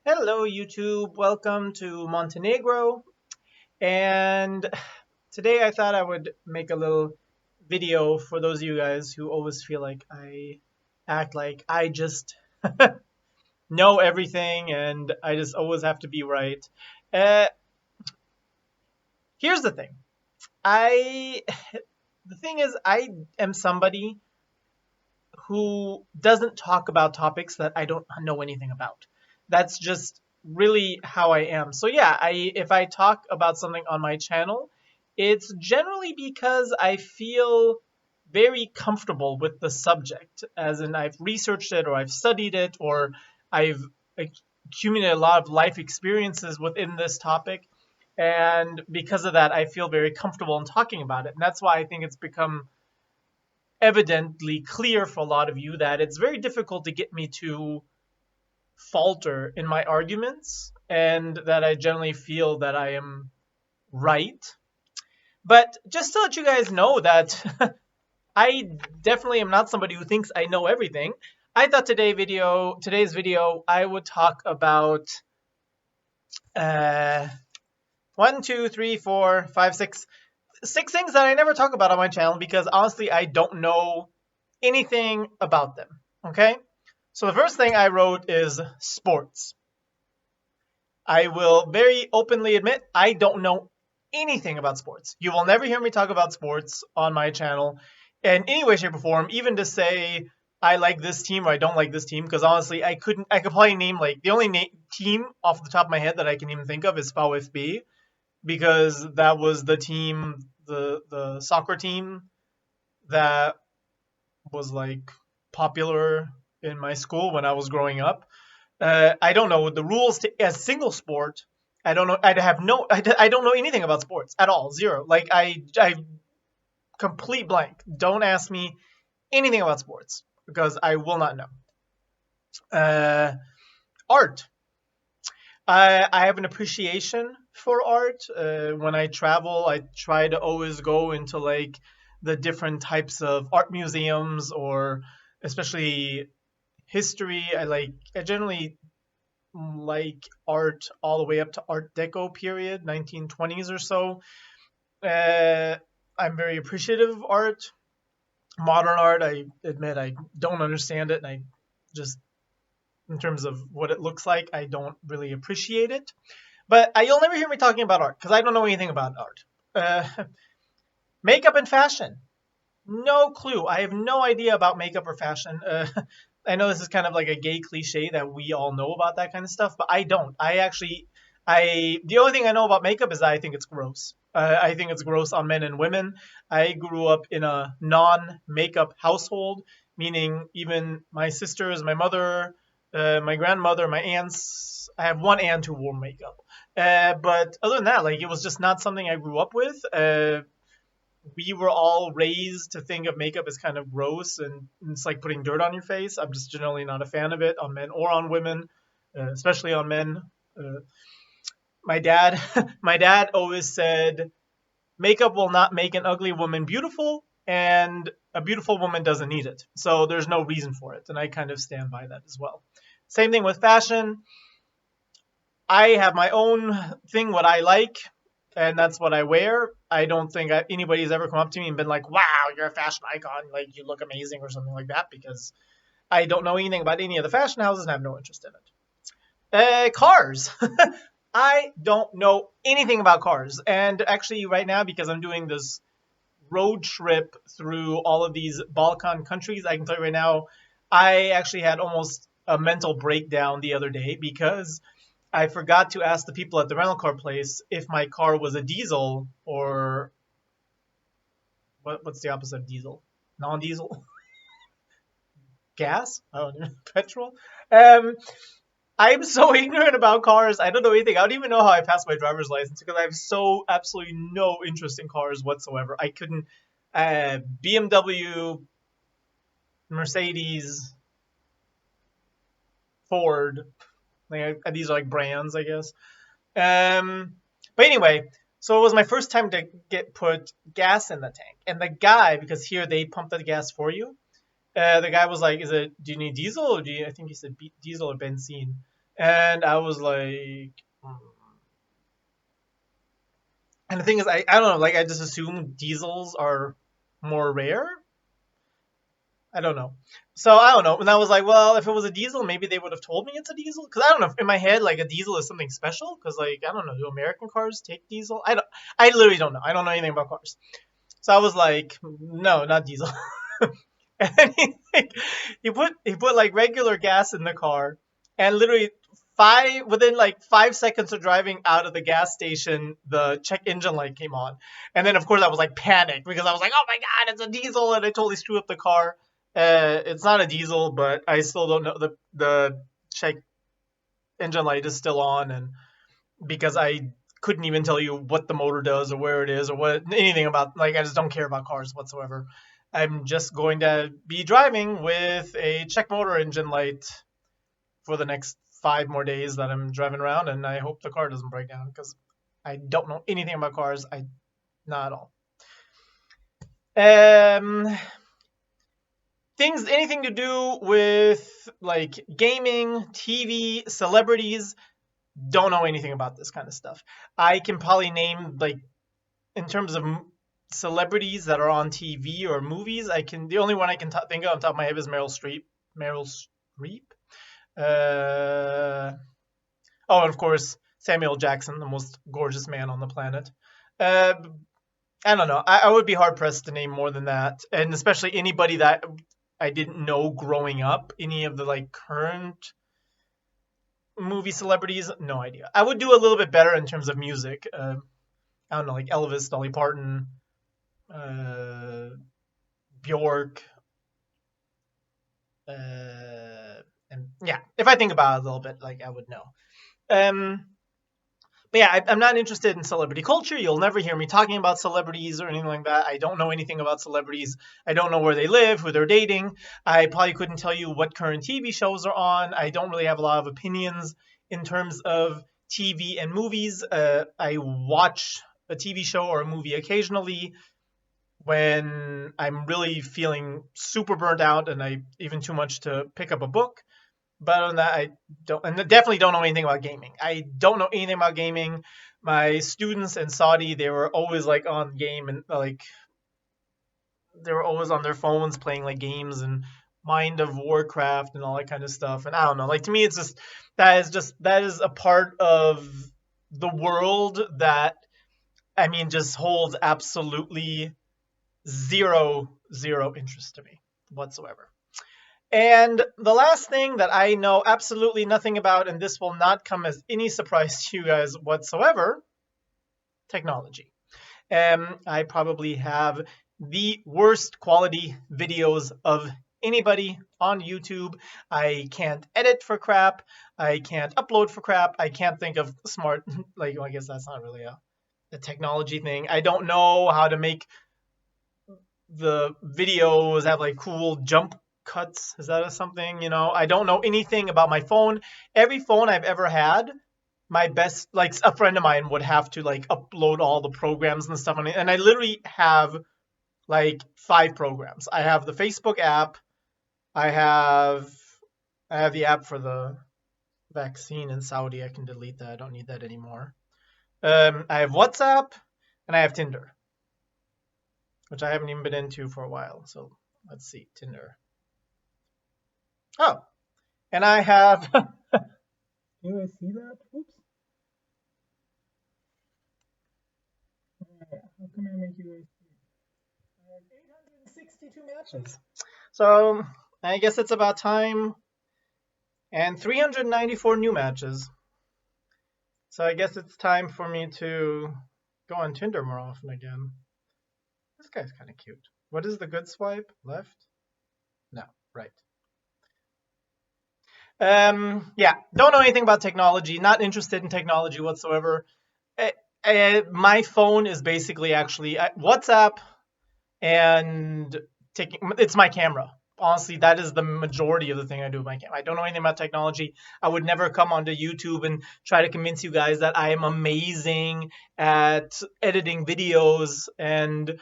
Hello, YouTube. Welcome to Montenegro. And today I thought I would make a little video for those of you guys who always feel like I act like I just know everything and I just always have to be right. Uh, here's the thing. I the thing is I am somebody who doesn't talk about topics that I don't know anything about. That's just really how I am. So yeah, I if I talk about something on my channel, it's generally because I feel very comfortable with the subject, as in I've researched it or I've studied it or I've accumulated a lot of life experiences within this topic. And because of that, I feel very comfortable in talking about it. And that's why I think it's become evidently clear for a lot of you that it's very difficult to get me to falter in my arguments and that I generally feel that I am right. But just to let you guys know that I definitely am not somebody who thinks I know everything. I thought today's video, I would talk about uh, one, two, three, four, five, six things that I never talk about on my channel because honestly, I don't know anything about them. Okay? So the first thing I wrote is sports. I will very openly admit I don't know anything about sports. You will never hear me talk about sports on my channel in any way, shape, or form, even to say I like this team or I don't like this team, because honestly, I could probably name like the only team off the top of my head that I can even think of is VfB, because that was the team, the soccer team that was like popular in my school when I was growing up. I don't know the rules to a single sport. I don't know. I don't know anything about sports at all. Zero. Like I complete blank. Don't ask me anything about sports because I will not know. Uh, art. I have an appreciation for art. When I travel, I try to always go into like the different types of art museums or especially history. I generally like art all the way up to Art Deco period, 1920s or so. Uh, I'm very appreciative of art. Modern art, I admit I don't understand it, and I just, in terms of what it looks like, I don't really appreciate it. But you'll never hear me talking about art because I don't know anything about art. Makeup and fashion. No clue. I have no idea about makeup or fashion. I know this is kind of like a gay cliche that we all know about that kind of stuff, but I don't. The only thing I know about makeup is that I think it's gross. I think it's gross on men and women. I grew up in a non-makeup household, meaning even my sisters, my mother, my grandmother, my aunts. I have one aunt who wore makeup, but other than that, like it was just not something I grew up with. We were all raised to think of makeup as kind of gross and it's like putting dirt on your face. I'm just generally not a fan of it on men or on women, especially on men. Uh, my dad, my dad always said, makeup will not make an ugly woman beautiful, and a beautiful woman doesn't need it. So there's no reason for it, and I kind of stand by that as well. Same thing with fashion. I have my own thing, what I like, and that's what I wear. I don't think anybody's ever come up to me and been like, "Wow, you're a fashion icon! Like you look amazing" or something like that, because I don't know anything about any of the fashion houses and have no interest in it. Cars. I don't know anything about cars, and actually, right now, because I'm doing this road trip through all of these Balkan countries, I can tell you right now, I actually had almost a mental breakdown the other day because I forgot to ask the people at the rental car place if my car was a diesel or what's the opposite of diesel? Non-diesel? Gas? Oh, petrol? Um, I'm so ignorant about cars. I don't know anything. I don't even know how I passed my driver's license because I have so absolutely no interest in cars whatsoever. I couldn't. BMW, Mercedes, Ford. Like these are like brands, I guess. But anyway, so it was my first time to get put gas in the tank, and the guy, because here they pump the gas for you, the guy was like, "Do you need diesel or do you?" I think he said diesel or benzene. And I was like, hmm. And the thing is, I don't know, like I just assume diesels are more rare. I don't know. So I don't know. And I was like, well, if it was a diesel, maybe they would have told me it's a diesel. Because I don't know. In my head, like a diesel is something special. Because like I don't know, do American cars take diesel? I don't. I literally don't know. I don't know anything about cars. So I was like, no, not diesel. And he put like regular gas in the car, and literally within like 5 seconds of driving out of the gas station, the check engine light came on, and then of course I was like panicked because I was like, oh my god, it's a diesel, and I totally screwed up the car. It's not a diesel, but I still don't know the check engine light is still on, and because I couldn't even tell you what the motor does or where it is or what anything about, like I just don't care about cars whatsoever. I'm just going to be driving with a check motor engine light for the next 5 more days that I'm driving around, and I hope the car doesn't break down because I don't know anything about cars. I Not at all. Um, things anything to do with like gaming, TV, celebrities. Don't know anything about this kind of stuff. I can probably name like in terms of celebrities that are on TV or movies. The only one I can think of on top of my head is Meryl Streep. Meryl Streep. Oh, and of course Samuel Jackson, the most gorgeous man on the planet. Uh, I don't know. I would be hard pressed to name more than that, and especially anybody that I didn't know growing up. Any of the like current movie celebrities, no idea. I would do a little bit better in terms of music. I don't know, like Elvis, Dolly Parton, uh, Bjork, and yeah, if I think about it a little bit, like I would know. Um, but yeah, I'm not interested in celebrity culture. You'll never hear me talking about celebrities or anything like that. I don't know anything about celebrities. I don't know where they live, who they're dating. I probably couldn't tell you what current TV shows are on. I don't really have a lot of opinions in terms of TV and movies. I watch a TV show or a movie occasionally when I'm really feeling super burnt out and I even too much to pick up a book. But other than that, I don't, and definitely don't know anything about gaming. I don't know anything about gaming. My students in Saudi, they were always like on game and like they were always on their phones playing like games and Mind of Warcraft and all that kind of stuff. And I don't know, like to me, it's just that is a part of the world that I mean just holds absolutely zero interest to me whatsoever. And the last thing that I know absolutely nothing about, and this will not come as any surprise to you guys whatsoever, technology. I probably have the worst quality videos of anybody on YouTube. I can't edit for crap. I can't upload for crap. I can't think of smart, like, well, I guess that's not really a technology thing. I don't know how to make the videos have like cool jump cuts. Is that something? I don't know anything about my phone. Every phone I've ever had, my best, like a friend of mine would have to like upload all the programs and stuff on it. And I literally have like 5 programs. I have the Facebook app. I have the app for the vaccine in Saudi. I can delete that. I don't need that anymore. I have WhatsApp and I have Tinder, which I haven't even been into for a while. So let's see, Tinder. Oh, and I have. Do you guys see that? Oops. How come I make you guys see? I have 862 matches. So I guess it's about time. And 394 new matches. So I guess it's time for me to go on Tinder more often again. This guy's kind of cute. What is the good swipe? Left? No, right. Yeah, don't know anything about technology. Not interested in technology whatsoever. My phone is basically actually WhatsApp and it's my camera. Honestly, that is the majority of the thing I do with my camera. I don't know anything about technology. I would never come onto YouTube and try to convince you guys that I am amazing at editing videos and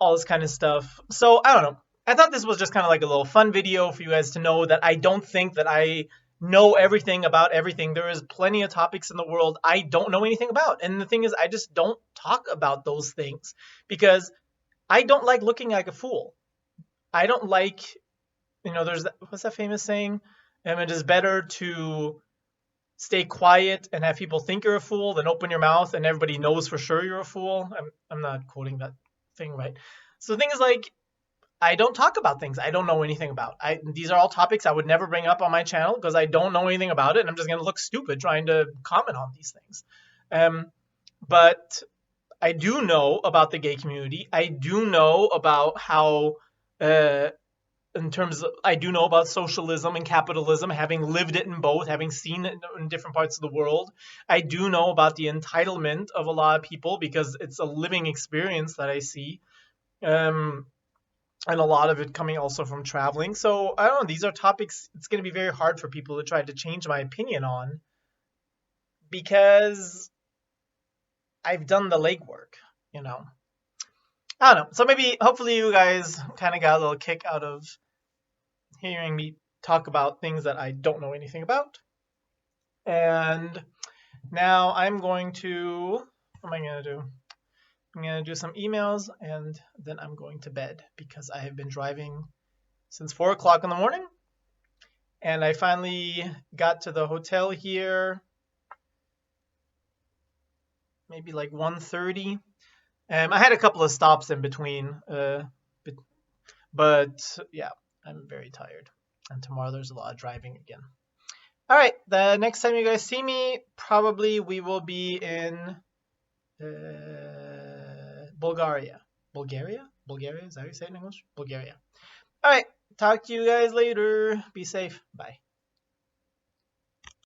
all this kind of stuff. So I don't know. I thought this was just kind of like a little fun video for you guys to know that I don't think that I know everything about everything. There is plenty of topics in the world I don't know anything about. And the thing is, I just don't talk about those things because I don't like looking like a fool. I don't like, there's what's that famous saying? It is better to stay quiet and have people think you're a fool than open your mouth and everybody knows for sure you're a fool. I'm not quoting that thing right. So the thing is, like, I don't talk about things I don't know anything about. These are all topics I would never bring up on my channel because I don't know anything about it, and I'm just going to look stupid trying to comment on these things. But I do know about the gay community. I do know about how, in terms of, I do know about socialism and capitalism, having lived it in both, having seen it in different parts of the world. I do know about the entitlement of a lot of people because it's a living experience that I see. And a lot of it coming also from traveling. So I don't know, these are topics it's going to be very hard for people to try to change my opinion on because I've done the legwork, you know. I don't know. So maybe, hopefully, you guys kind of got a little kick out of hearing me talk about things that I don't know anything about. And now I'm going to, what am I going to do? I'm going to do some emails and then I'm going to bed because I have been driving since 4 o'clock in the morning. And I finally got to the hotel here, maybe like 1:30. I had a couple of stops in between, but yeah, I'm very tired. And tomorrow there's a lot of driving again. All right, the next time you guys see me, probably we will be in Bulgaria. Bulgaria? Bulgaria? Is that how you say it in English? Bulgaria. All right, talk to you guys later. Be safe. Bye.